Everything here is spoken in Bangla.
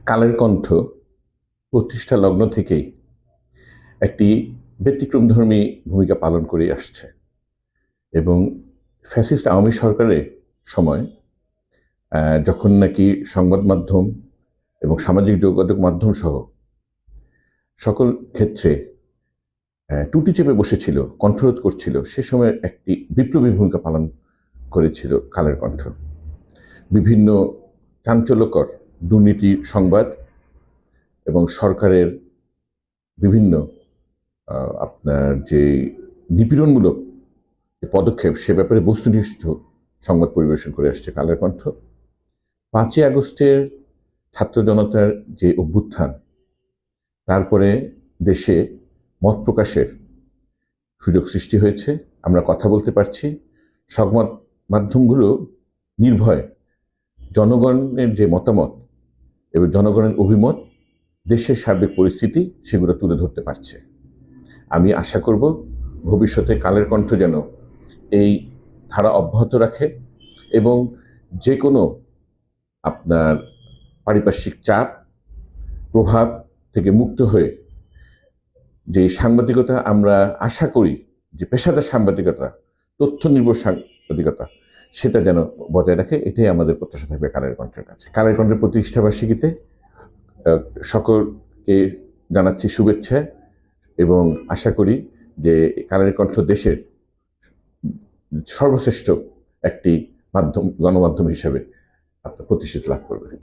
কালের কণ্ঠ প্রতিষ্ঠা লগ্ন থেকেই একটি ব্যতিক্রমধর্মী ভূমিকা পালন করে আসছে এবং ফ্যাসিস্ট আওয়ামী সরকারের সময় যখন নাকি সংবাদ মাধ্যম এবং সামাজিক যোগাযোগ মাধ্যম সহ সকল ক্ষেত্রে টুটি চেপে বসেছিল, কণ্ঠরোধ করছিল, সে সময় একটি বিপ্লবী ভূমিকা পালন করেছিল কালের কণ্ঠ। বিভিন্ন চাঞ্চল্যকর দুর্নীতি সংবাদ এবং সরকারের বিভিন্ন আপনার যে নিপীড়নমূলক পদক্ষেপ, সে ব্যাপারে বস্তুনিষ্ঠ সংবাদ পরিবেশন করে আসছে কালের কণ্ঠ। 5ই আগস্টের ছাত্র জনতার যে অভ্যুত্থান, তারপরে দেশে মত প্রকাশের সুযোগ সৃষ্টি হয়েছে, আমরা কথা বলতে পারছি। সংবাদ মাধ্যমগুলো নির্ভয়ে জনগণের যে মতামত এবং জনগণের অভিমত, দেশের সার্বিক পরিস্থিতি, সেগুলো তুলে ধরতে পারছে। আমি আশা করব ভবিষ্যতে কালের কণ্ঠ যেন এই ধারা অব্যাহত রাখে এবং যে কোনো আপনার পারিপার্শ্বিক চাপ প্রভাব থেকে মুক্ত হয়ে যে সাংবাদিকতা আমরা আশা করি, যে পেশাদার সাংবাদিকতা, তথ্য নির্ভর সাংবাদিকতা, সেটা যেন বজায় রাখে, এটাই আমাদের প্রত্যাশা থাকবে কালের কণ্ঠের কাছে। কালের কণ্ঠের প্রতিষ্ঠাবার্ষিকীতে সকলকে জানাচ্ছি শুভেচ্ছা এবং আশা করি যে কালের কণ্ঠ দেশের সর্বশ্রেষ্ঠ একটি মাধ্যম, গণমাধ্যম হিসেবে প্রতিষ্ঠিত লাভ করবে।